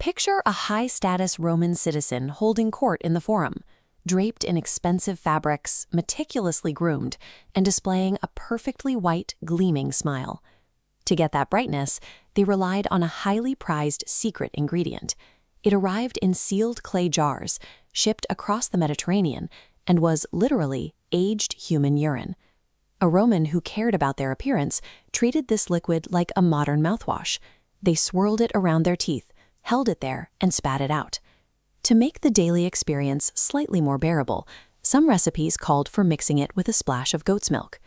Picture a high-status Roman citizen holding court in the Forum, draped in expensive fabrics, meticulously groomed, and displaying a perfectly white, gleaming smile. To get that brightness, they relied on a highly prized secret ingredient. It arrived in sealed clay jars, shipped across the Mediterranean, and was literally aged human urine. A Roman who cared about their appearance treated this liquid like a modern mouthwash. They swirled it around their teeth, held it there, and spat it out. To make the daily experience slightly more bearable, some recipes called for mixing it with a splash of goat's milk.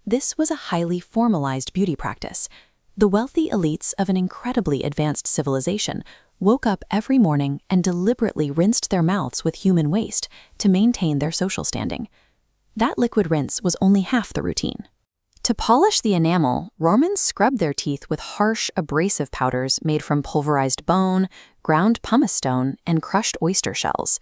This was a highly formalized beauty practice. The wealthy elites of an incredibly advanced civilization woke up every morning and deliberately rinsed their mouths with human waste to maintain their social standing. That liquid rinse was only half the routine. To polish the enamel, Romans scrubbed their teeth with harsh, abrasive powders made from pulverized bone, ground pumice stone, and crushed oyster shells.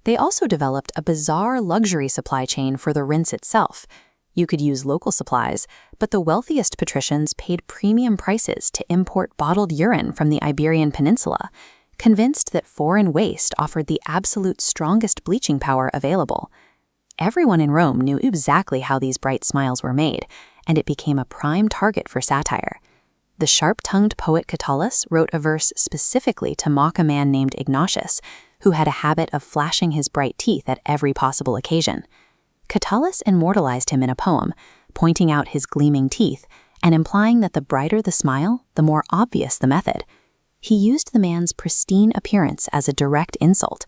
They also developed a bizarre luxury supply chain for the rinse itself. You could use local supplies, but the wealthiest patricians paid premium prices to import bottled urine from the Iberian Peninsula, convinced that foreign waste offered the absolute strongest bleaching power available. Everyone in Rome knew exactly how these bright smiles were made, and it became a prime target for satire. The sharp-tongued poet Catullus wrote a verse specifically to mock a man named Ignatius, who had a habit of flashing his bright teeth at every possible occasion. Catullus immortalized him in a poem, pointing out his gleaming teeth and implying that the brighter the smile, the more obvious the method. He used the man's pristine appearance as a direct insult.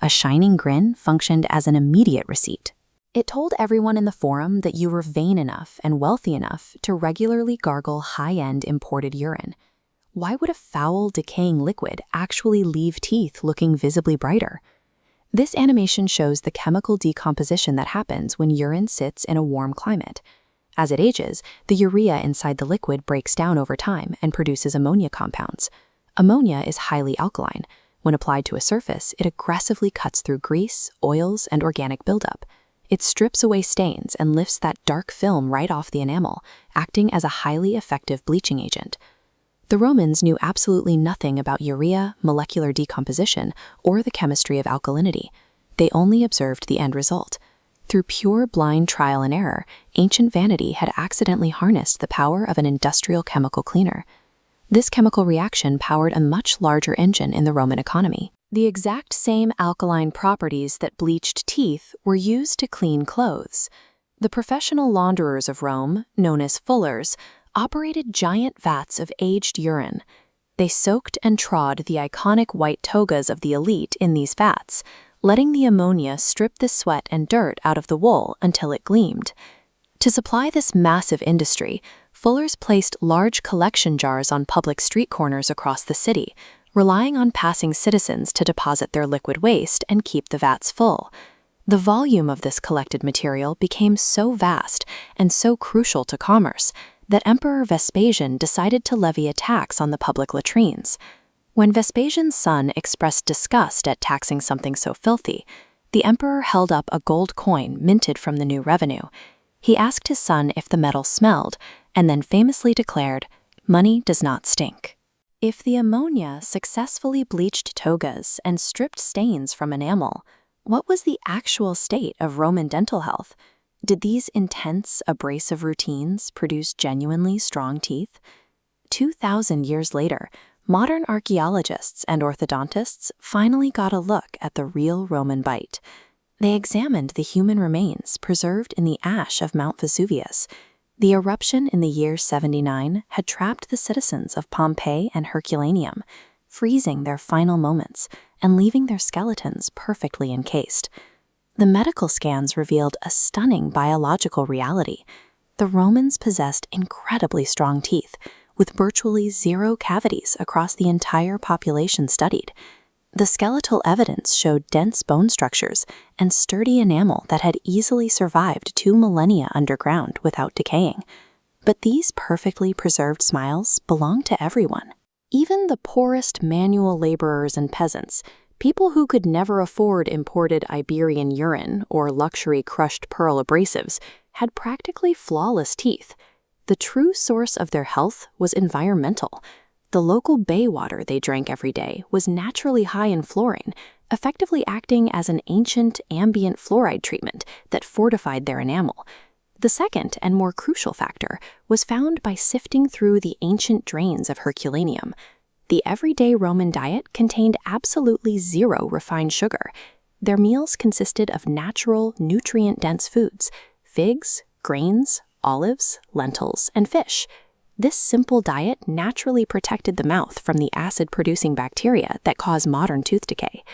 A shining grin functioned as an immediate receipt. It told everyone in the Forum that you were vain enough and wealthy enough to regularly gargle high-end imported urine. Why would a foul, decaying liquid actually leave teeth looking visibly brighter? This animation shows the chemical decomposition that happens when urine sits in a warm climate. As it ages, the urea inside the liquid breaks down over time and produces ammonia compounds. Ammonia is highly alkaline. When applied to a surface, it aggressively cuts through grease, oils, and organic buildup. It strips away stains and lifts that dark film right off the enamel, acting as a highly effective bleaching agent. The Romans knew absolutely nothing about urea, molecular decomposition, or the chemistry of alkalinity. They only observed the end result. Through pure blind trial and error, ancient vanity had accidentally harnessed the power of an industrial chemical cleaner. This chemical reaction powered a much larger engine in the Roman economy. The exact same alkaline properties that bleached teeth were used to clean clothes. The professional launderers of Rome, known as fullers, operated giant vats of aged urine. They soaked and trod the iconic white togas of the elite in these vats, letting the ammonia strip the sweat and dirt out of the wool until it gleamed. To supply this massive industry, fullers placed large collection jars on public street corners across the city, relying on passing citizens to deposit their liquid waste and keep the vats full. The volume of this collected material became so vast and so crucial to commerce that Emperor Vespasian decided to levy a tax on the public latrines. When Vespasian's son expressed disgust at taxing something so filthy, the emperor held up a gold coin minted from the new revenue. He asked his son if the metal smelled, and then famously declared, "Money does not stink." If the ammonia successfully bleached togas and stripped stains from enamel, what was the actual state of Roman dental health? Did these intense, abrasive routines produce genuinely strong teeth? 2,000 years later, modern archaeologists and orthodontists finally got a look at the real Roman bite. They examined the human remains preserved in the ash of Mount Vesuvius. The eruption in the year 79 had trapped the citizens of Pompeii and Herculaneum, freezing their final moments and leaving their skeletons perfectly encased. The medical scans revealed a stunning biological reality. The Romans possessed incredibly strong teeth, with virtually zero cavities across the entire population studied. The skeletal evidence showed dense bone structures and sturdy enamel that had easily survived 2 millennia underground without decaying. But these perfectly preserved smiles belonged to everyone. Even the poorest manual laborers and peasants, people who could never afford imported Iberian urine or luxury crushed pearl abrasives, had practically flawless teeth. The true source of their health was environmental. The local bay water they drank every day was naturally high in fluorine, effectively acting as an ancient ambient fluoride treatment that fortified their enamel. The second and more crucial factor was found by sifting through the ancient drains of Herculaneum. The everyday Roman diet contained absolutely zero refined sugar. Their meals consisted of natural, nutrient-dense foods: figs, grains, olives, lentils, and fish. This simple diet naturally protected the mouth from the acid-producing bacteria that cause modern tooth decay.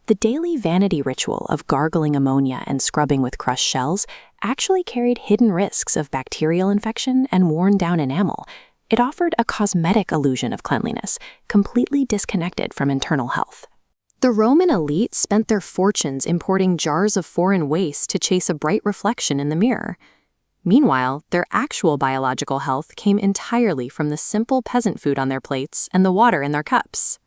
The daily vanity ritual of gargling ammonia and scrubbing with crushed shells actually carried hidden risks of bacterial infection and worn-down enamel. It offered a cosmetic illusion of cleanliness, completely disconnected from internal health. The Roman elite spent their fortunes importing jars of foreign waste to chase a bright reflection in the mirror. Meanwhile, their actual biological health came entirely from the simple peasant food on their plates and the water in their cups.